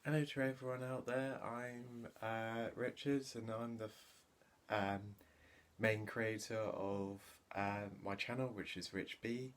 Hello to everyone out there. I'm Richard, and I'm the main creator of my channel, which is Rich B.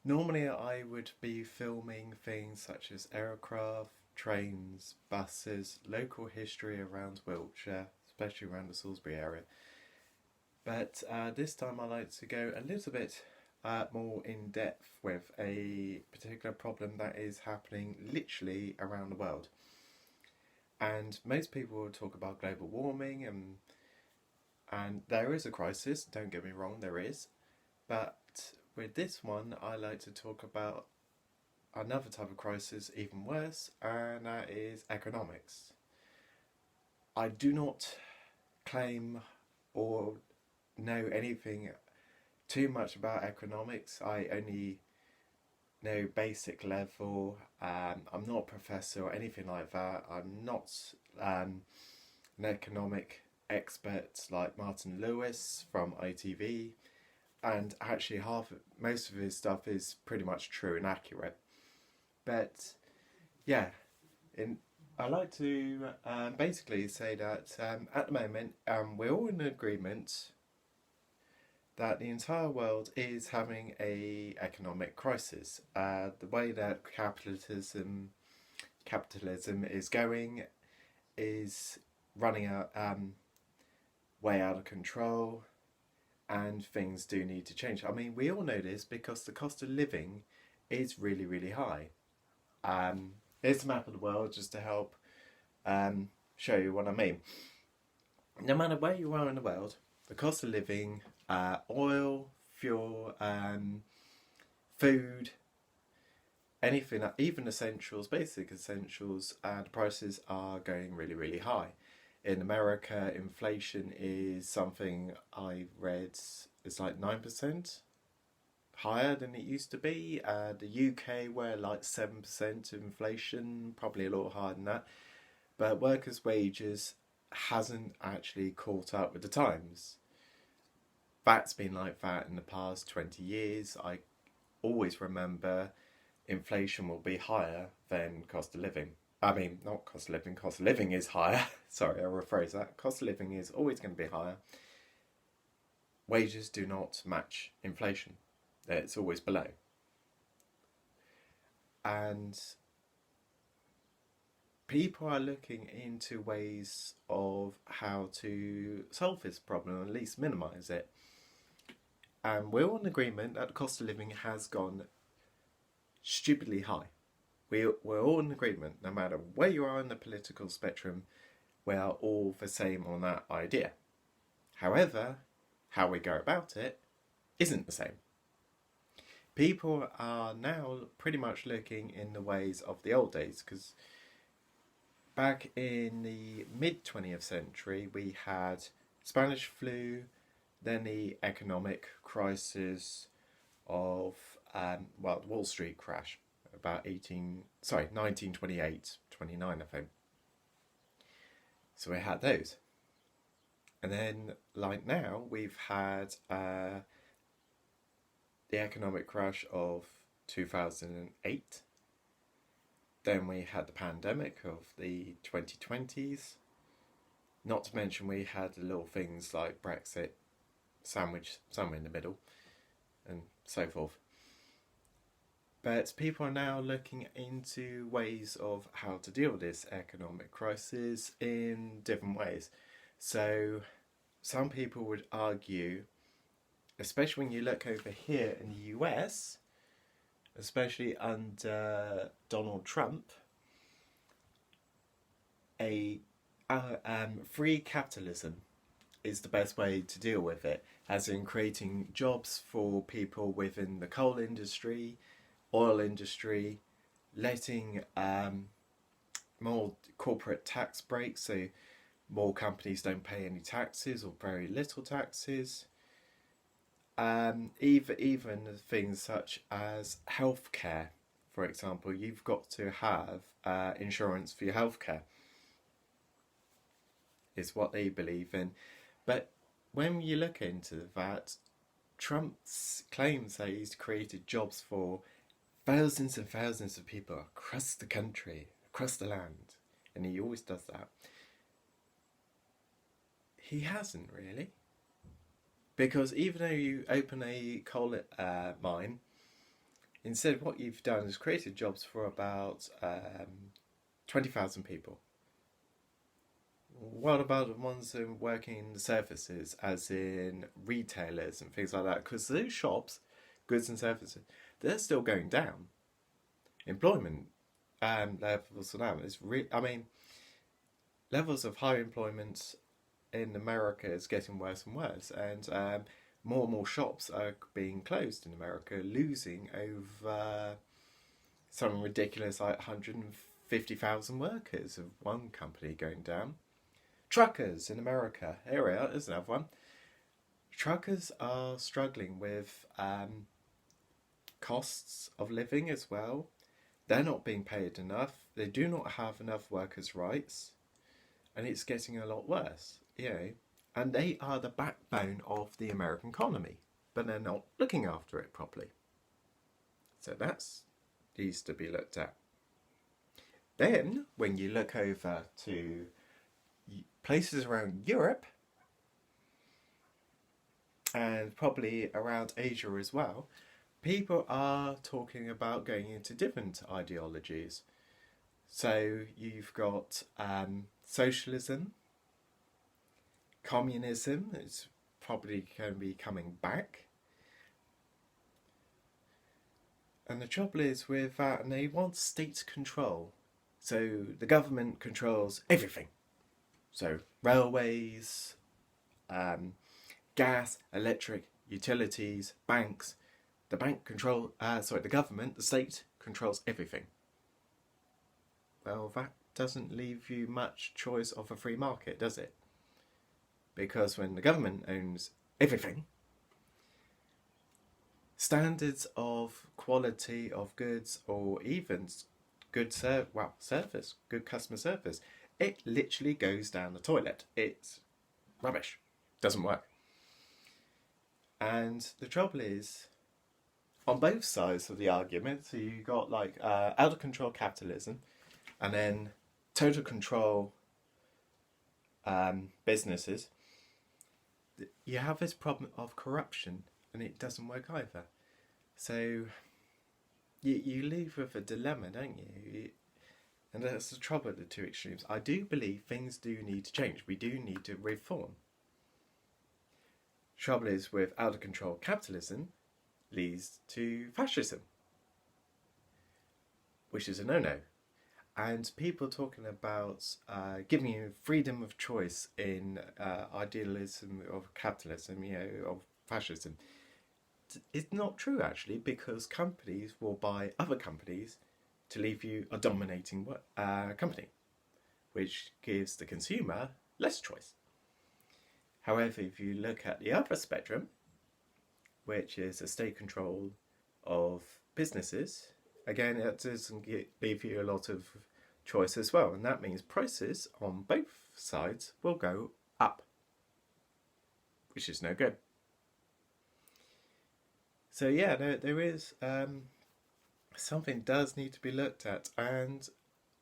Normally, I would be filming things such as aircraft, trains, buses, local history around Wiltshire, especially around the Salisbury area. But this time, I like to go a little bit more in depth with a particular problem that is happening literally around the world. And most people will talk about global warming, and there is a crisis, don't get me wrong, there is. But with this one, I like to talk about another type of crisis, even worse, and that is economics. I do not claim or know anything too much about economics. I only know basic level. I'm not a professor or anything like that. I'm not an economic expert like Martin Lewis from ITV, and actually most of his stuff is pretty much true and accurate. But yeah, in I like to basically say that at the moment we're all in agreement that the entire world is having a economic crisis. The way that capitalism is going is running out way out of control, and things do need to change. I mean, we all know this because the cost of living is really, really high. Here's a map of the world just to help show you what I mean. No matter where you are in the world, the cost of living, oil, fuel, food, anything, even essentials, basic essentials, the prices are going really, really high. In America, inflation is something I read is like 9% higher than it used to be. The UK, we're like 7% of inflation, probably a lot higher than that. But workers' wages hasn't actually caught up with the times. That's been like that in the past 20 years. I always remember inflation will be higher than cost of living. I mean, not cost of living, cost of living is higher. Sorry, I'll rephrase that. Cost of living is always going to be higher. Wages do not match inflation, it's always below. And people are looking into ways of how to solve this problem, or at least minimise it. And we're all in agreement that the cost of living has gone stupidly high. We're all in agreement, no matter where you are in the political spectrum, we are all the same on that idea. However, how we go about it isn't the same. People are now pretty much looking in the ways of the old days, because back in the mid 20th century we had Spanish flu, then the economic crisis of the Wall Street crash about 1928, 29 I think. So we had those. And then like now we've had the economic crash of 2008. Then we had the pandemic of the 2020s. Not to mention we had the little things like Brexit sandwiched somewhere in the middle and so forth. But people are now looking into ways of how to deal with this economic crisis in different ways. So some people would argue, especially when you look over here in the US, especially under Donald Trump, free capitalism is the best way to deal with it, as in creating jobs for people within the coal industry, oil industry, letting more corporate tax breaks, so more companies don't pay any taxes or very little taxes. Even things such as healthcare, for example, you've got to have insurance for your healthcare, is what they believe in. But when you look into that, Trump's claims that he's created jobs for thousands and thousands of people across the country, across the land, and he always does that. He hasn't really. Because even though you open a coal mine, instead what you've done is created jobs for about 20,000 people. What about the ones working in the services, as in retailers and things like that? Because those shops, goods and services, they're still going down. Employment levels now is levels of high employment in America is getting worse and worse, and more and more shops are being closed in America, losing over something ridiculous like 150,000 workers of one company going down. Truckers in America, here we are, there's another one. Truckers are struggling with costs of living as well. They're not being paid enough. They do not have enough workers' rights, and it's getting a lot worse. And they are the backbone of the American economy, but they're not looking after it properly. So that's needs to be looked at. Then, when you look over to places around Europe, and probably around Asia as well, people are talking about going into different ideologies. So you've got socialism, communism is probably going to be coming back. And the trouble is with that, and they want state control. So the government controls everything. So railways, gas, electric, utilities, banks. The government, the state controls everything. Well, that doesn't leave you much choice of a free market, does it? Because when the government owns everything, standards of quality of goods, or even good customer service, it literally goes down the toilet. It's rubbish. Doesn't work. And the trouble is, on both sides of the argument, so you got like out of control capitalism, and then total control businesses. You have this problem of corruption, and it doesn't work either. So you leave with a dilemma, don't you? And that's the trouble at the two extremes. I do believe things do need to change. We do need to reform. Trouble is, with out of control capitalism leads to fascism, which is a no-no. And people talking about giving you freedom of choice in idealism of capitalism, of fascism, it's not true actually, because companies will buy other companies to leave you a dominating company, which gives the consumer less choice. However, if you look at the other spectrum, which is a state control of businesses, again, it doesn't leave you a lot of choice as well, and that means prices on both sides will go up, which is no good. So yeah, there is something does need to be looked at, and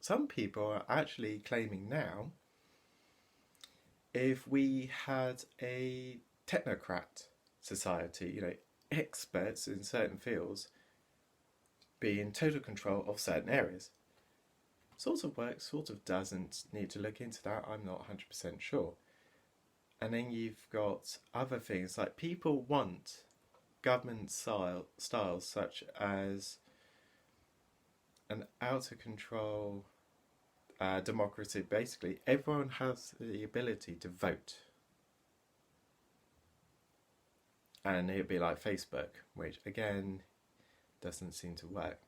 some people are actually claiming now, if we had a technocrat society, experts in certain fields, be in total control of certain areas. Sort of works, sort of doesn't. Need to look into that. I'm not 100% sure. And then you've got other things, like people want government styles such as an out of control democracy. Basically, everyone has the ability to vote. And it'd be like Facebook, which again doesn't seem to work,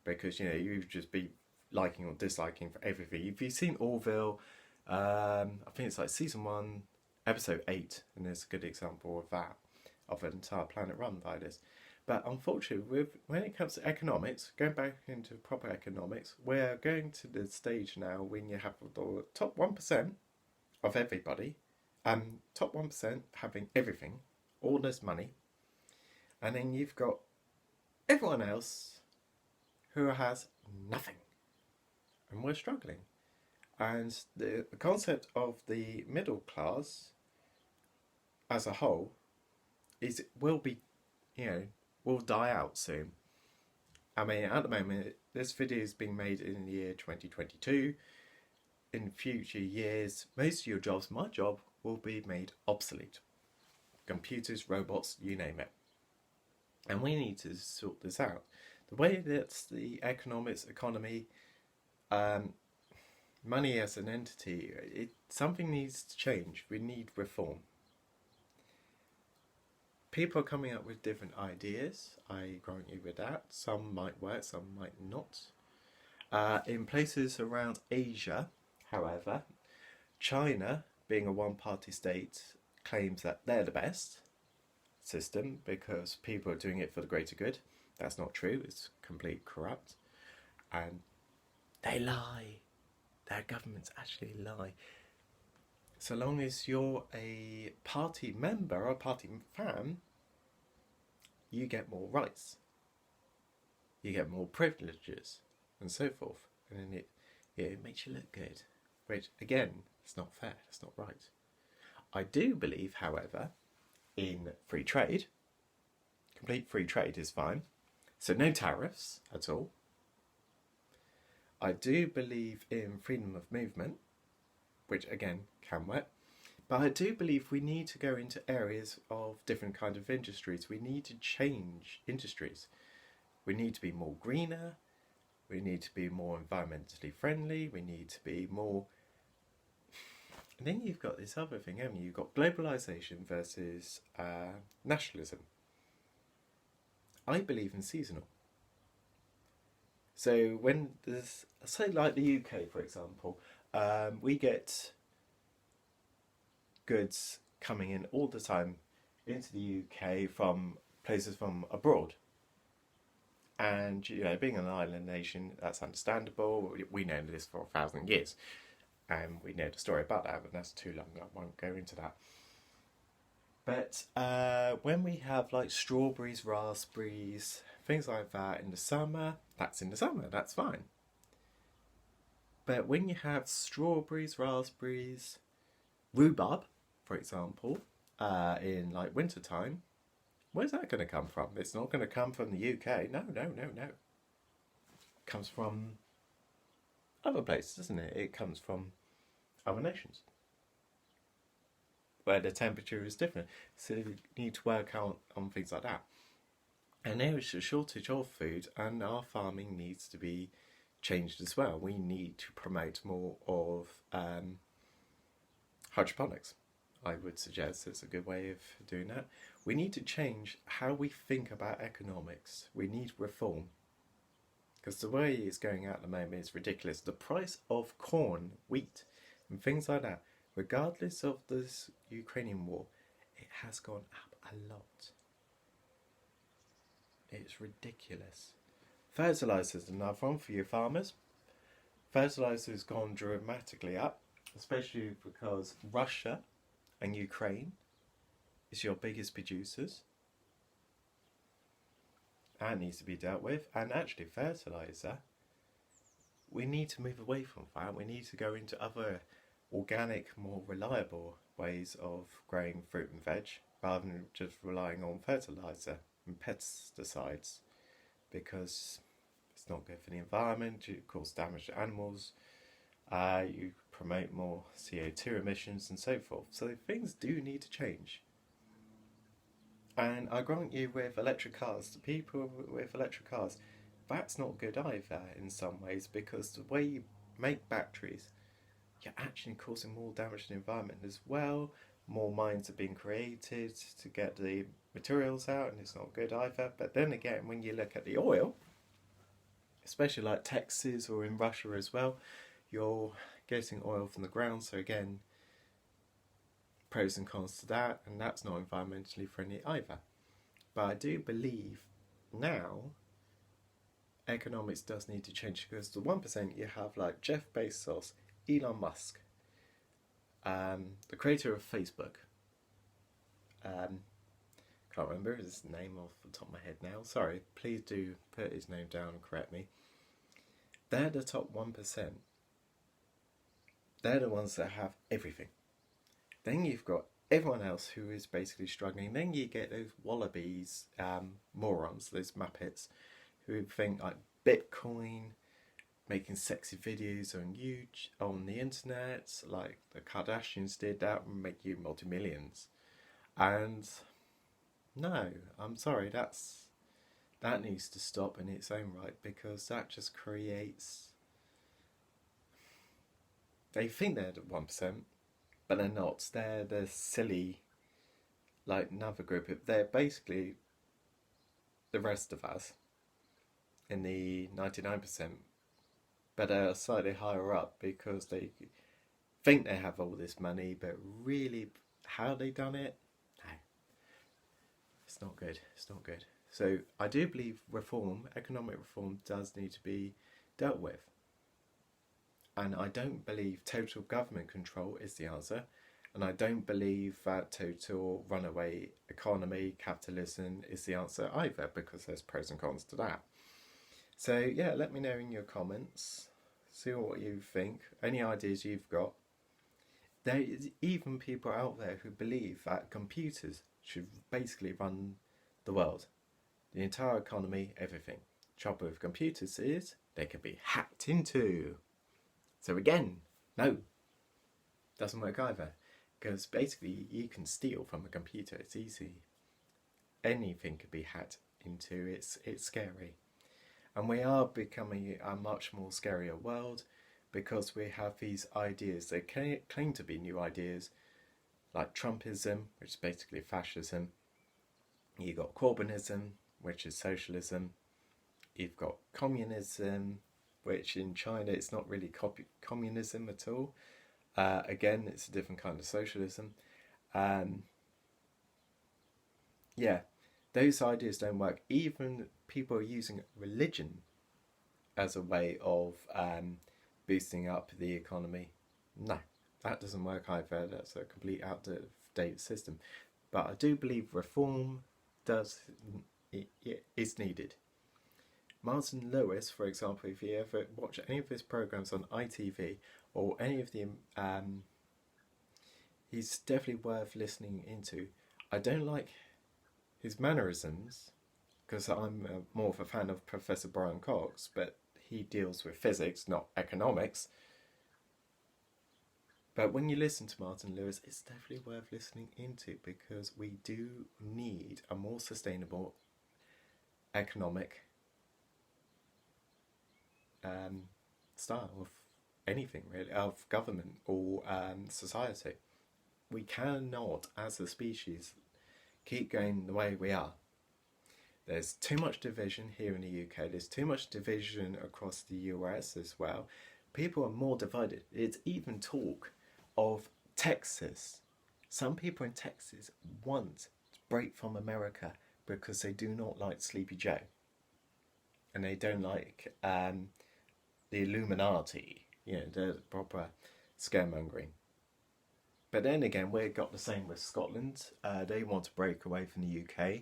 because you just be liking or disliking for everything. If you've seen Orville, I think it's like season 1, episode 8, and there's a good example of that, of an entire planet run by this. But unfortunately, when it comes to economics, going back into proper economics, we're going to the stage now when you have the top 1% of everybody, top 1% having everything, all this money, and then you've got everyone else who has nothing, and we're struggling. And the concept of the middle class as a whole will be, will die out soon. I mean, at the moment, this video is being made in the year 2022. In future years, most of your jobs, my job, will be made obsolete. Computers, robots, you name it. And we need to sort this out. The way that the economy, money as an entity, something needs to change. We need reform. People are coming up with different ideas. I grant you with that. Some might work, some might not. In places around Asia, however, China, being a one-party state, claims that they're the best system because people are doing it for the greater good. That's not true. It's completely corrupt. And they lie. Their governments actually lie. So long as you're a party member or a party fan, you get more rights. You get more privileges and so forth. And then it makes you look good. Which, again, it's not fair. It's not right. I do believe, however, in free trade. Complete free trade is fine. So no tariffs at all. I do believe in freedom of movement, which again can work. But I do believe we need to go into areas of different kind of industries. We need to change industries. We need to be more greener. We need to be more environmentally friendly. We need to be more... And then you've got this other thing, haven't you? You've got globalisation versus nationalism. I believe in seasonal. So when there's, say like the UK for example, we get goods coming in all the time into the UK from places from abroad. And being an island nation, that's understandable. We know this for 1,000 years. And we know the story about that, but that's too long. I won't go into that. But when we have like strawberries, raspberries, things like that in the summer, that's in the summer, that's fine. But when you have strawberries, raspberries, rhubarb, for example, in like winter time, where's that going to come from? It's not going to come from the UK. No. It comes from other places, isn't it? It comes from other nations where the temperature is different. So you need to work out on things like that. And there is a shortage of food, and our farming needs to be changed as well. We need to promote more of hydroponics. I would suggest it's a good way of doing that. We need to change how we think about economics. We need reform. Because the way it's going out at the moment is ridiculous. The price of corn, wheat, and things like that, regardless of this Ukrainian war, it has gone up a lot. It's ridiculous. Fertilisers are another one for you farmers. Fertilisers gone dramatically up, especially because Russia and Ukraine is your biggest producers. That needs to be dealt with. And actually fertiliser, we need to move away from that. We need to go into other organic, more reliable ways of growing fruit and veg rather than just relying on fertiliser and pesticides, because it's not good for the environment, you cause damage to animals, you promote more CO2 emissions and so forth. So things do need to change. And I grant you, with electric cars, the people with electric cars, that's not good either in some ways, because the way you make batteries, you're actually causing more damage to the environment as well. More mines are being created to get the materials out, and it's not good either. But then again, when you look at the oil, especially like Texas or in Russia as well, you're getting oil from the ground. So again, pros and cons to that, and that's not environmentally friendly either. But I do believe now economics does need to change, because the 1% you have like Jeff Bezos, Elon Musk, the creator of Facebook. Can't remember his name off the top of my head now. Sorry, please do put his name down and correct me. They're the top 1%. They're the ones that have everything. Then you've got everyone else who is basically struggling. Then you get those wallabies, morons, those muppets, who think like Bitcoin, making sexy videos on the internet, like the Kardashians did. That would make you multi-millions. And no, I'm sorry, that needs to stop in its own right, because that just creates. They think they're the 1%, but they're not. They're the silly, like another group. They're basically the rest of us in the 99%, but are slightly higher up because they think they have all this money, but really, how they done it? No, it's not good. It's not good. So I do believe economic reform, does need to be dealt with. And I don't believe total government control is the answer. And I don't believe that total runaway economy, capitalism is the answer either, because there's pros and cons to that. So yeah, let me know in your comments. See what you think. Any ideas you've got. There is even people out there who believe that computers should basically run the world. The entire economy, everything. Trouble with computers is they can be hacked into. So again, no, doesn't work either. Because basically you can steal from a computer, it's easy. Anything can be hacked into, it's scary. And we are becoming a much more scarier world because we have these ideas. They claim to be new ideas, like Trumpism, which is basically fascism. You've got Corbynism, which is socialism. You've got communism, which in China it's not really communism at all. Again, it's a different kind of socialism. Yeah, those ideas don't work. Even people are using religion as a way of boosting up the economy. No, that doesn't work either. That's a complete out-of-date system. But I do believe reform is needed. Martin Lewis, for example, if you ever watch any of his programs on ITV or any of the, he's definitely worth listening into. I don't like his mannerisms because I'm more of a fan of Professor Brian Cox, but he deals with physics, not economics. But when you listen to Martin Lewis, it's definitely worth listening into, because we do need a more sustainable economic style of anything, really, of government or society. We cannot, as a species, keep going the way we are. There's too much division here in the UK. There's too much division across the US as well. People are more divided. It's even talk of Texas. Some people in Texas want to break from America because they do not like Sleepy Joe. And they don't like the Illuminati, the proper scaremongering. But then again, we've got the same with Scotland. They want to break away from the UK,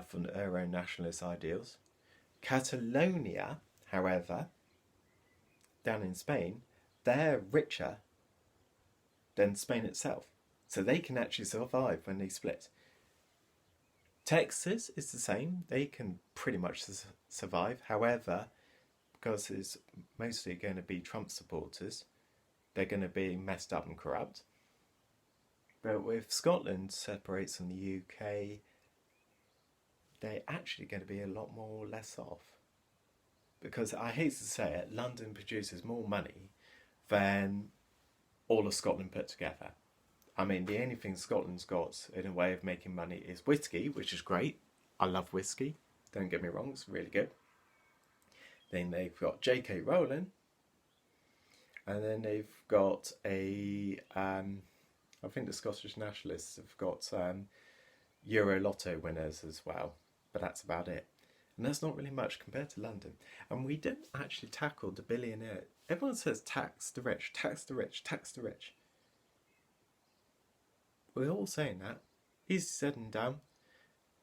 from their own nationalist ideals. Catalonia, however, down in Spain, they're richer than Spain itself. So they can actually survive when they split. Texas is the same. They can pretty much survive. However, because it's mostly going to be Trump supporters, they're going to be messed up and corrupt. But with Scotland separates from the UK, they're actually going to be a lot more less off. Because I hate to say it, London produces more money than all of Scotland put together. I mean, the only thing Scotland's got in a way of making money is whiskey, which is great. I love whiskey. Don't get me wrong, it's really good. Then they've got J.K. Rowling. And then they've got I think the Scottish Nationalists have got Euro Lotto winners as well. But that's about it. And that's not really much compared to London. And we didn't actually tackle the billionaire. Everyone says tax the rich, tax the rich, tax the rich. We're all saying that. Easy said and done.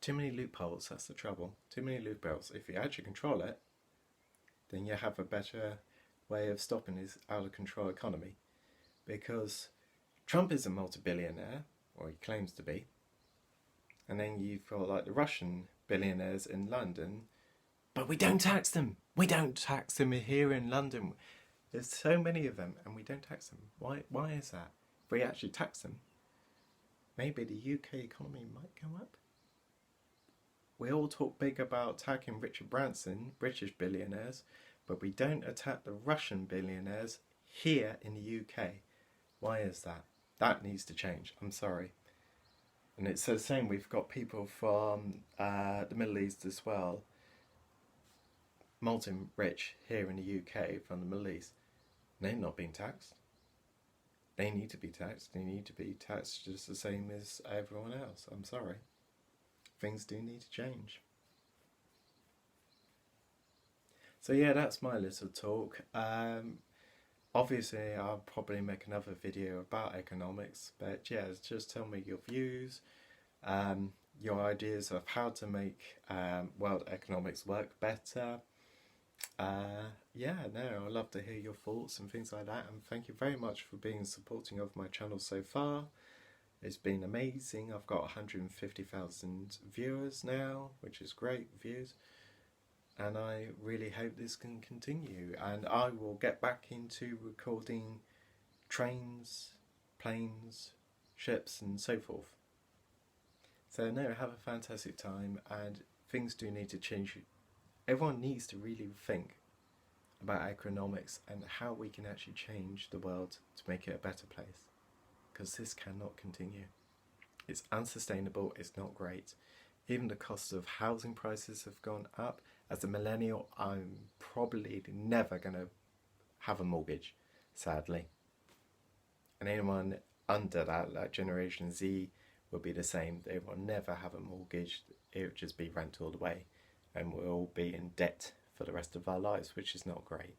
Too many loopholes, that's the trouble. Too many loopholes. If you actually control it, then you have a better way of stopping this out of control economy. because Trump is a multi-billionaire, or he claims to be, and then you've got like the Russian billionaires in London, but we don't tax them. We don't tax them here in London. There's so many of them, and we don't tax them. Why is that? If we actually tax them, maybe the UK economy might go up. We all talk big about attacking Richard Branson, British billionaires, but we don't attack the Russian billionaires here in the UK. Why is that? That needs to change. I'm sorry. And it's the same. We've got people from the Middle East as well, multi-rich here in the UK from the Middle East. They're not being taxed. They need to be taxed. They need to be taxed just the same as everyone else. I'm sorry. Things do need to change. So yeah, that's my little talk. Obviously, I'll probably make another video about economics, but yeah, just tell me your views, your ideas of how to make world economics work better. Yeah, no, I'd love to hear your thoughts and things like that, and thank you very much for being supporting of my channel so far. It's been amazing. I've got 150,000 viewers now, which is great views. And I really hope this can continue. And I will get back into recording trains, planes, ships and so forth. So no, have a fantastic time, and things do need to change. Everyone needs to really think about economics and how we can actually change the world to make it a better place. Because this cannot continue. It's unsustainable, it's not great. Even the cost of housing prices have gone up. As a millennial, I'm probably never going to have a mortgage, sadly. And anyone under that, like Generation Z, will be the same. They will never have a mortgage. It will just be rent all the way. And we'll all be in debt for the rest of our lives, which is not great.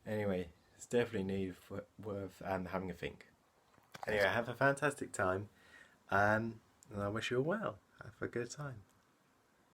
Anyway, it's definitely worth having a think. Anyway, have a fantastic time. And I wish you all well. Have a good time.